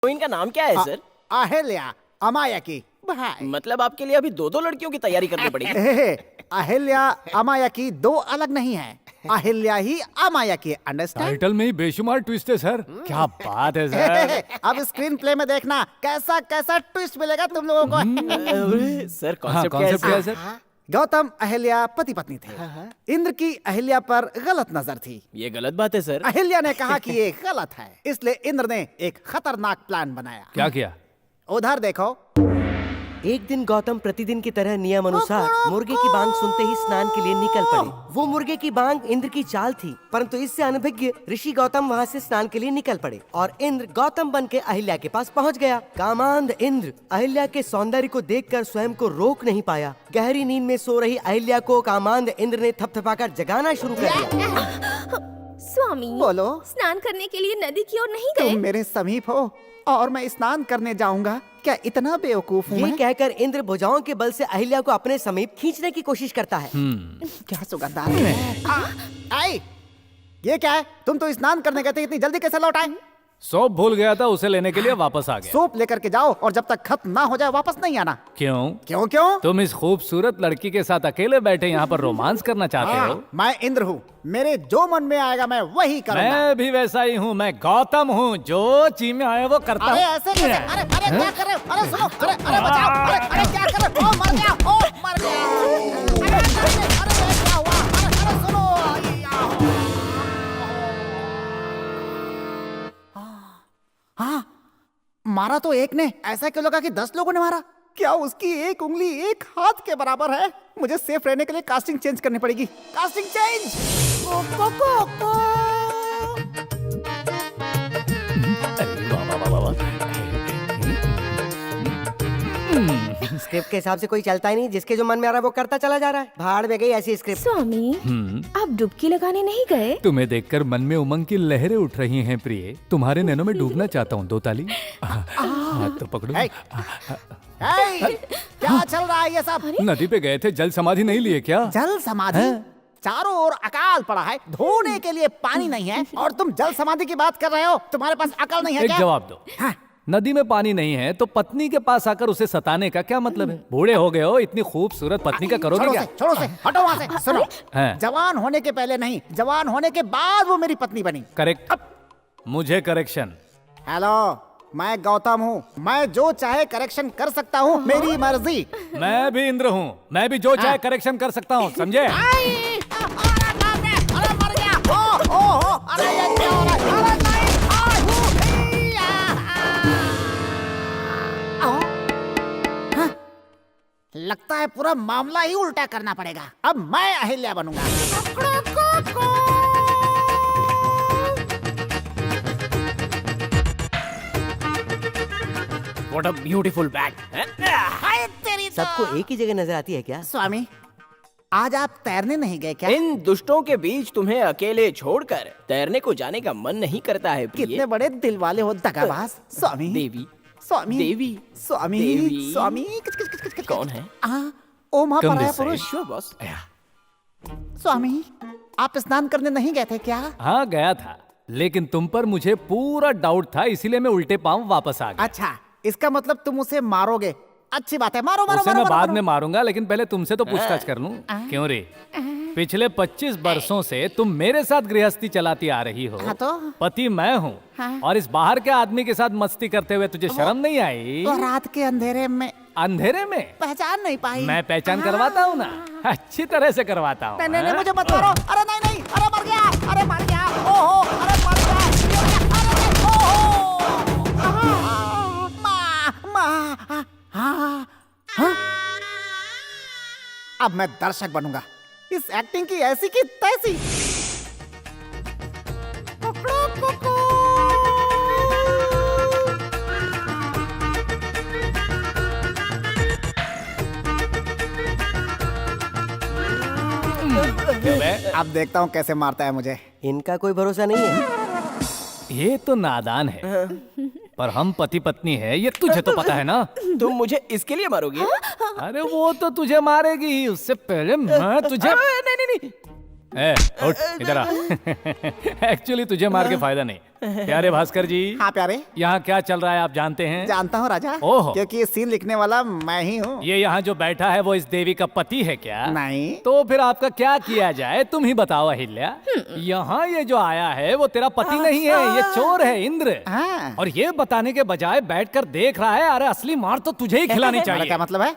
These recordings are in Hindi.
हीरोइन का नाम क्या है सर? अहिल्या अमाया की भाई। मतलब आपके लिए अभी दो दो लड़कियों की तैयारी करनी पड़ेगी। अहिल्या अमाया की दो अलग नहीं है, अहिल्या ही अमाया की। अंडरस्टैंड? टाइटल में ही बेशुमार ट्विस्ट है सर। क्या बात है सर। अब स्क्रीन प्ले में देखना कैसा कैसा ट्विस्ट मिलेगा तुम लोगों को। सर हाँ, कॉन्सेप्ट क्या है सर? गौतम अहिल्या पति पत्नी थे। इंद्र की अहिल्या पर गलत नजर थी। ये गलत बात है सर। अहिल्या ने कहा कि ये गलत है, इसलिए इंद्र ने एक खतरनाक प्लान बनाया। क्या किया? उधर देखो। एक दिन गौतम प्रतिदिन की तरह नियम अनुसार मुर्गे की बांग सुनते ही स्नान के लिए निकल पड़े। वो मुर्गे की बांग इंद्र की चाल थी, परंतु इससे अनभिज्ञ ऋषि गौतम वहाँ से स्नान के लिए निकल पड़े और इंद्र गौतम बन के अहिल्या के पास पहुँच गया। कामांध इंद्र अहिल्या के सौंदर्य को देखकर स्वयं को रोक नहीं पाया। गहरी नींद में सो रही अहिल्या को कामांध इंद्र ने थपथपाकर जगाना शुरू कर दिया। स्वामी, बोलो। स्नान करने के लिए नदी की ओर नहीं गए? तुम मेरे समीप हो और मैं स्नान करने जाऊंगा, क्या इतना बेवकूफ हूँ ये मैं? कहकर इंद्र भुजाओं के बल से अहिल्या को अपने समीप खींचने की कोशिश करता है। क्या सुगंध आ रही है। आई, ये क्या है? तुम तो स्नान करने गए थे, इतनी जल्दी कैसे लौट आए? सोप भूल गया था, उसे लेने के लिए वापस आ गया। सूप लेकर के जाओ और जब तक खत्म ना हो जाए वापस नहीं आना। क्यों? क्यों क्यों? तुम इस खूबसूरत लड़की के साथ अकेले बैठे यहाँ पर रोमांस करना चाहते हो? मैं इंद्र हूँ, मेरे जो मन में आएगा मैं वही करूँगा। मैं भी वैसा ही हूँ। मैं गौतम हूँ, जो जी में आया वो करता अरे हूँ। ऐसे कैसे? अरे अरे क्या कर रहे हो? अरे सुनो, अरे बचाओ, अरे क्या कर रहे हो? ओ मर गया, ओ मर गया। अरे क्या हुआ? अरे सुनो। हाँ, मारा तो एक ने, ऐसा क्यों लगा कि 10 लोगों ने मारा? क्या उसकी एक उंगली एक हाथ के बराबर है? मुझे सेफ रहने के लिए कास्टिंग चेंज करनी पड़ेगी। Casting change. स्क्रिप्ट के हिसाब से कोई चलता ही नहीं, जिसके जो मन में आ रहा है वो करता चला जा रहा है। भाड़ में गई ऐसी स्क्रिप्ट। स्वामी, आप डुबकी लगाने नहीं गए? तुम्हें देखकर मन में उमंग की लहरें उठ रही हैं प्रिय। तुम्हारे नैनों में डूबना चाहता हूँ। दो ताली हाथ तो पकड़ो। क्या चल रहा है ये सब? नदी पे गए थे, जल समाधि नहीं लिए क्या? जल समाधि? चारों ओर अकाल पड़ा है, धोने के लिए पानी नहीं है और तुम जल समाधि की बात कर रहे हो? तुम्हारे पास अकल नहीं है एक क्या? जवाब दो। हाँ। नदी में पानी नहीं है तो पत्नी के पास आकर उसे सताने का क्या मतलब है? बूढ़े हो गए हो, इतनी खूबसूरत पत्नी का करोगे क्या? छोड़ो से, हटो वहाँ से। सुनो, हाँ। जवान होने के पहले नहीं, जवान होने के बाद वो मेरी पत्नी बनी। करेक्ट। मुझे करेक्शन। हेलो, मैं गौतम हूँ, मैं जो चाहे करेक्शन कर सकता हूँ, मेरी मर्जी। मैं भी इंद्र हूँ, मैं भी जो चाहे करेक्शन कर सकता हूँ, समझे? अरे मर गया। ओ, अरे ये क्या हो रहा है? अरे नहीं, लगता है पूरा मामला ही उल्टा करना पड़ेगा। अब मैं अहिल्या बनूंगा। What a beautiful bag. हाय तेरी तो। सबको एक ही जगह नजर आती है क्या? स्वामी, आज आप तैरने नहीं गए क्या? इन दुष्टों के बीच तुम्हें अकेले छोड़कर तैरने को जाने का मन नहीं करता है प्रिय। कितने बड़े दिल वाले हो दगाबाज। स्वामी, देवी, स्वामी, देवी, स्वामी, देवी। स्वामी। किच, किच, किच, किच, किच। कौन है? ओ महापराया कम दिस पुरुष। Sure, boss. स्वामी, आप स्नान करने नहीं गए थे क्या? हाँ गया था, लेकिन तुम पर मुझे पूरा डाउट था, इसीलिए मैं उल्टे पांव वापस आ गया। अच्छा, इसका मतलब तुम उसे मारोगे। अच्छी बात है, मारो मारो उसे मारो, मैं मारो, बाद मारो। में मारूंगा, लेकिन पहले तुमसे तो पूछताछ कर लूं। क्यों रे? पिछले 25 वर्षों से तुम मेरे साथ गृहस्थी चलाती आ रही हो। हाँ तो? पति मैं हूँ। हाँ। और इस बाहर के आदमी के साथ मस्ती करते हुए तुझे शर्म नहीं आई? तो रात के अंधेरे में अंधेरे में पहचान नहीं पाई? मैं पहचान करवाता हूँ ना, अच्छी तरह से करवाता हूँ। नहीं, नहीं, मुझे मत मारो। अरे नहीं नहीं, अरे मर गया, अरे मर गया। ओहो, अरे मर गया, अरे ओहो। माँ, हाँ? अब मैं दर्शक बनूंगा, इस एक्टिंग की ऐसी की तैसी। क्यों बे? अब देखता हूँ कैसे मारता है मुझे। इनका कोई भरोसा नहीं है। ये तो नादान है, पर हम पति पत्नी है, ये तुझे तो पता है ना। तुम मुझे इसके लिए मारोगे? अरे वो तो तुझे मारेगी ही, उससे पहले मैं तुझे। नहीं नहीं नहीं। ए, उठ इधर आ। एक्चुअली तुझे मार के फायदा नहीं, प्यारे भास्कर जी, हाँ प्यारे, यहाँ क्या चल रहा है आप जानते हैं? जानता हूँ राजा, ओहो। क्योंकि ये सीन लिखने वाला मैं ही हूँ। ये यहाँ जो बैठा है वो इस देवी का पति है क्या? नहीं। तो फिर आपका क्या किया जाए, तुम ही बताओ अहिल्या। यहाँ ये जो आया है वो तेरा पति नहीं है, ये चोर है, इंद्र। हाँ। और ये बताने के बजाय बैठकर देख रहा है, अरे असली मार तो तुझे ही खिलानी तुम्हारा चाहिए। क्या मतलब है?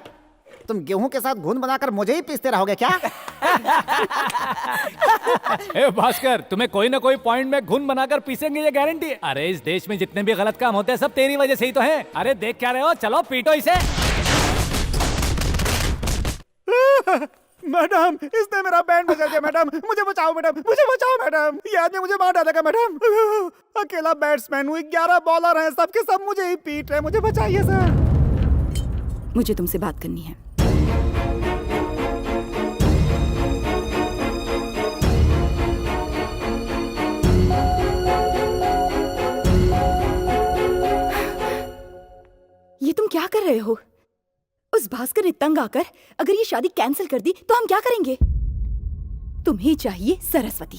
तुम गेहूं के साथ घुन बनाकर मुझे ही पीसते रहोगे क्या? ए भास्कर, तुम्हें कोई ना कोई पॉइंट में घुन बनाकर पीसेंगे, ये गारंटी है। अरे इस देश में जितने भी गलत काम होते हैं सब तेरी वजह से ही तो हैं। अरे देख क्या रहे हो, चलो पीटो इसे। मैडम, इसने मेरा बैंड बजा दिया मैडम, मुझे बचाओ मैडम, मुझे बचाओ मैडम, ये आदमी मुझे मार डालेगा मैडम। अकेला बैट्समैन हूँ, 11 बॉलर हैं, सबके सब मुझे ही पीट रहे हैं, मुझे बचाइए सर। मुझे तुमसे बात करनी है। ये तुम क्या कर रहे हो? उस भास्कर ने तंग आकर अगर ये शादी कैंसिल कर दी तो हम क्या करेंगे? तुम्हें चाहिए सरस्वती,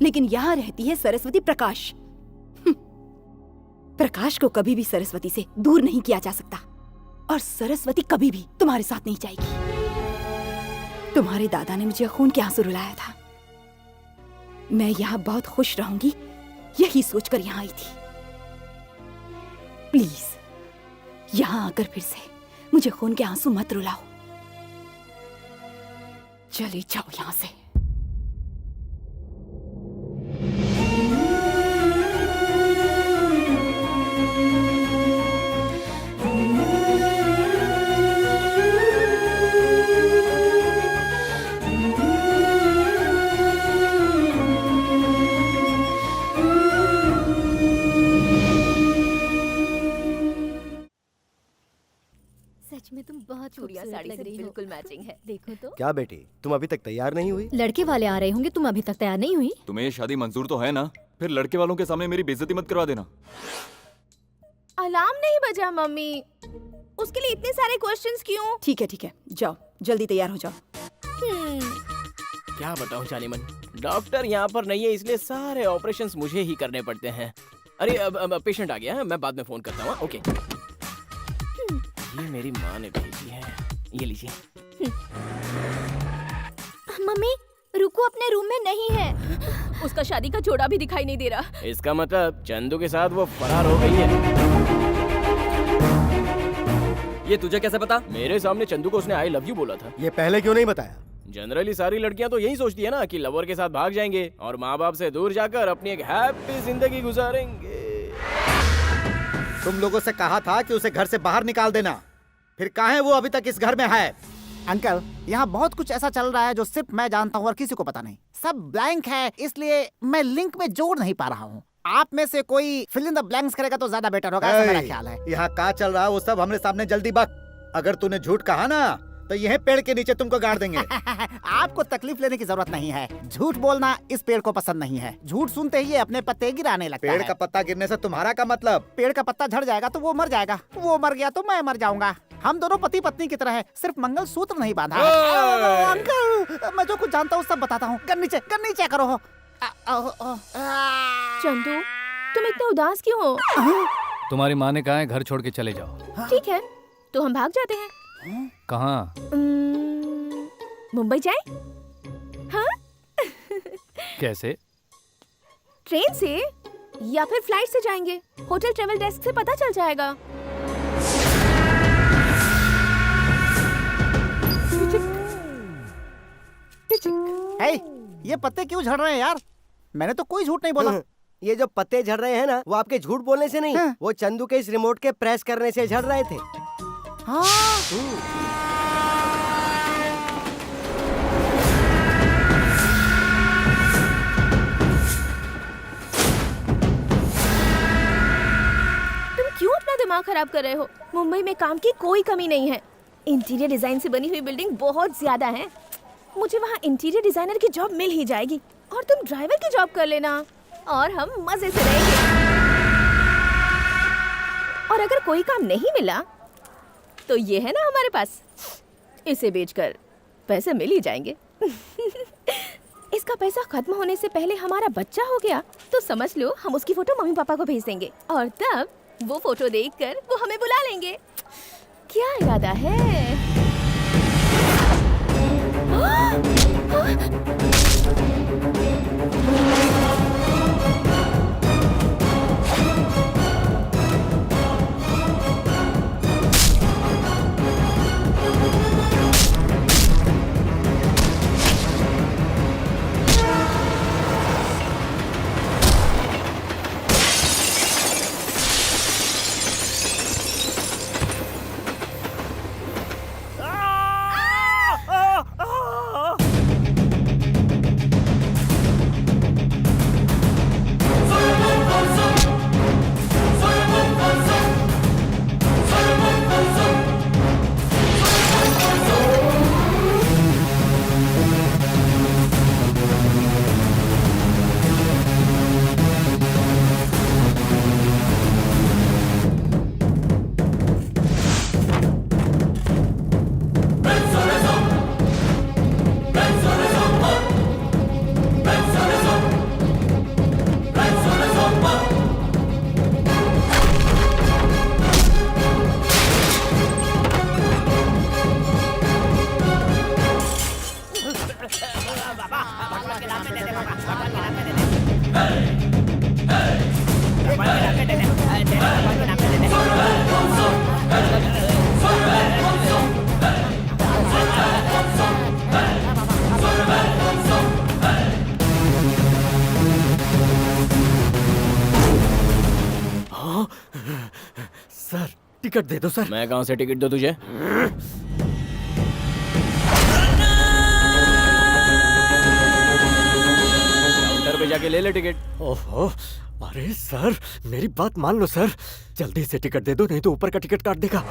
लेकिन यहां रहती है सरस्वती प्रकाश। प्रकाश को कभी भी सरस्वती से दूर नहीं किया जा सकता, और सरस्वती कभी भी तुम्हारे साथ नहीं जाएगी। तुम्हारे दादा ने मुझे खून के आंसू रुलाया था। मैं यहां बहुत खुश रहूंगी, यही सोचकर यहां आई थी। प्लीज यहां आकर फिर से मुझे खून के आंसू मत रुलाओ। चले जाओ यहां से। सच में तुम बहुत चूड़िया साड़ी लग रही हो, बिल्कुल मैचिंग है। देखो तो। क्या बेटी, तुम अभी तक तैयार नहीं हुई? लड़के वाले आ रहे होंगे, तुम अभी तक तैयार नहीं हुई? तुम्हें ये शादी मंजूर तो है ना? फिर लड़के वालों के सामने मेरी बेइज्जती मत करवा देना। अलार्म नहीं बजा मम्मी, उसके लिए इतने सारे क्वेश्चंस क्यों? ठीक है, जाओ जल्दी तैयार हो जाओ। क्या बताऊं जानेमन, डॉक्टर यहाँ पर नहीं है, इसलिए सारे ऑपरेशंस मुझे ही करने पड़ते हैं। अरे अब पेशेंट आ गया है, मैं बाद में फोन करता हूँ। ओके, ये मेरी माँ ने भेजी है, ये लीजिए। मम्मी रुको, अपने रूम में नहीं है। उसका शादी का जोड़ा भी दिखाई नहीं दे रहा। इसका मतलब चंदू के साथ वो फरार हो गई है। ये तुझे कैसे पता? मेरे सामने चंदू को उसने आई लव यू बोला था। ये पहले क्यों नहीं बताया? जनरली सारी लड़कियां तो यही सोचती है ना कि लवर के साथ भाग जाएंगे और माँ बाप से दूर जाकर अपनी एक हैप्पी जिंदगी गुजारेंगे। तुम लोगों से कहा था कि उसे घर से बाहर निकाल देना, फिर कहाँ है वो अभी तक इस घर में है? अंकल, यहाँ बहुत कुछ ऐसा चल रहा है जो सिर्फ मैं जानता हूँ और किसी को पता नहीं। सब ब्लैंक है, इसलिए मैं लिंक में जोड़ नहीं पा रहा हूँ। आप में से कोई फिल इन द ब्लैंक्स करेगा तो ज्यादा बेटर होगा, ऐसा मेरा ख्याल है। यहाँ क्या चल रहा है वो सब हमने सामने जल्दी बक। अगर तूने झूठ कहा ना तो यह पेड़ के नीचे तुमको गाड़ देंगे। आपको तकलीफ लेने की जरूरत नहीं है। झूठ बोलना इस पेड़ को पसंद नहीं है। झूठ सुनते ही ये अपने पत्ते गिराने लगता है। पेड़ का पत्ता गिरने से तुम्हारा क्या मतलब? पेड़ का पत्ता झड़ जाएगा तो वो मर जाएगा, वो मर गया तो मैं मर जाऊंगा। हम दोनों पति पत्नी की तरह है, सिर्फ मंगल सूत्र नहीं बांधा है। अंकल, मैं जो कुछ जानता हूँ सब बताता हूँ। गन नीचे करो। चंदू तुम इतने उदास क्यों हो? तुम्हारी माँ ने कहा है घर छोड़ के चले जाओ। ठीक है तो हम भाग जाते हैं। कहाँ? मुंबई जाए? हाँ? कैसे? ट्रेन से या फिर फ्लाइट से जाएंगे? होटल ट्रेवल डेस्क से पता चल जाएगा। हे, ये पत्ते क्यों झड़ रहे हैं यार? मैंने तो कोई झूठ नहीं बोला। ये जो पत्ते झड़ रहे हैं ना, वो आपके झूठ बोलने से नहीं, वो चंदू के इस रिमोट के प्रेस करने से झड़ रहे थे। तुम क्यों अपना दिमाग खराब कर रहे हो? मुंबई में काम की कोई कमी नहीं है। इंटीरियर डिजाइन से बनी हुई बिल्डिंग बहुत ज्यादा है। मुझे वहाँ इंटीरियर डिजाइनर की जॉब मिल ही जाएगी और तुम ड्राइवर की जॉब कर लेना और हम मजे से रहेंगे। और अगर कोई काम नहीं मिला तो ये है ना, हमारे पास इसे बेचकर पैसे मिल ही जाएंगे। इसका पैसा खत्म होने से पहले हमारा बच्चा हो गया तो समझ लो हम उसकी फोटो मम्मी पापा को भेज देंगे और तब वो फोटो देखकर वो हमें बुला लेंगे। क्या इरादा है? सर टिकट दे दो सर। मैं कहाँ से टिकट दूं तुझे? काउंटर पे जाके ले ले टिकट। ओहो, अरे सर मेरी बात मान लो सर, जल्दी से टिकट दे दो नहीं तो ऊपर का टिकट काट देगा।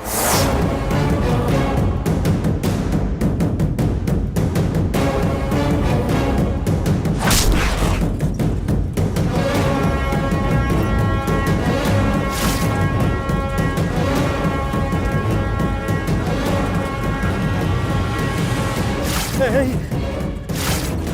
Hey!